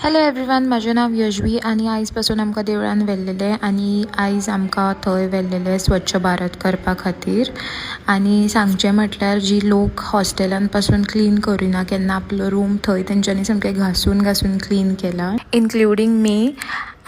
Hello everyone, म्हजें नाव यशवी आणि आयज पासून आमकां देवळान व्हेल्लेले आणि आयज आमकां थंय व्हेल्लेले स्वच्छ भारत करपा खातीर. आणि सांगचें म्हटल्यार जी लोक हॉस्टेलान पासून क्लीन करिना केन्ना आपलो रूम थंय तेंच्यांनी सामकें घासून क्लीन केला, इन्क्लुडींग मी.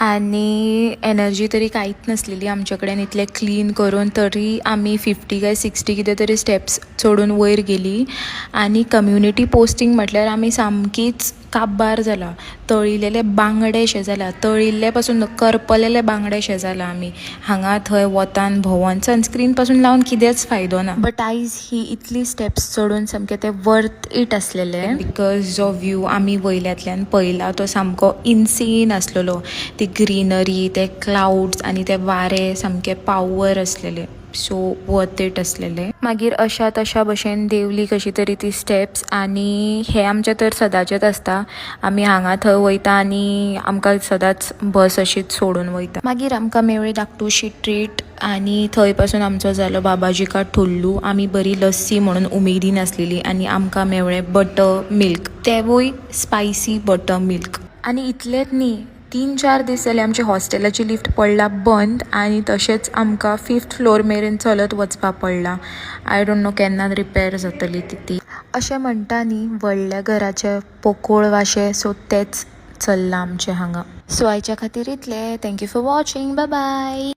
आणि एनर्जी तरी कांयच नासलेली आमचे कडेन इतलें क्लीन करून, तरी आमी 50 काय 60 कितें तरी स्टेप्स चडून वयर गेली. आणि कम्युनिटी पोस्टींग म्हटल्यार आमी सामकीच काबार जाला, तळिल्लेले बांगडेशे जाला, तळिल्ले पासून करपलेले बांगडेशे जाला आमी हांगा थंय वतान भोंवन. सनस्क्रीन पासून लावन कितेंच फायदो ना. बट आयज ही इतली स्टेप्स चडून सामकें तें वर्थ इट आसलेलें, बिकॉज जो व्यू आमी वयल्यांतल्यान पळयला तो सामको इन्सेन आसलेलो. ती ग्रीनरी, ते क्लाउड्स आनी ते वारें सामकें पावर आसलेले, सो वर्थ इट आसलेले. मागीर अशा तशा भशेन देंवली कशी तरी ती स्टेप्स. आनी हें आमचें तर सदांचेंच आसता, आमी हांगा थंय वयता आनी आमकां सदांच बस अशीच सोडून वयता. मागीर आमकां मेळ्ळी धाकटूशी ट्रीट आनी थंय पासून आमचो जालो बाबाजी का ठुल्लू. आमी बरी लस्सी म्हणून उमेदीन आसलेली आनी आमकां मेळ्ळें बटर मिल्क, तेवूय स्पायसी बटर मिल्क. आनी इतलेंच न्ही, 3-4 दीस जाले आमची हॉस्टेलाची लिफ्ट पडला बंद आनी तशेंच आमकां 5th फ्लोर मेरेन चलत वचपाक पडला. आय डोंट नो केन्ना रिपेर जातली ती. अशें म्हणटा न्ही, व्हडल्या घराचे पोकोळ वाशे, सो तेंच चल्लां आमचें हांगा. सो आयच्या खातीर इतलें. Thank you for watching. Bye bye.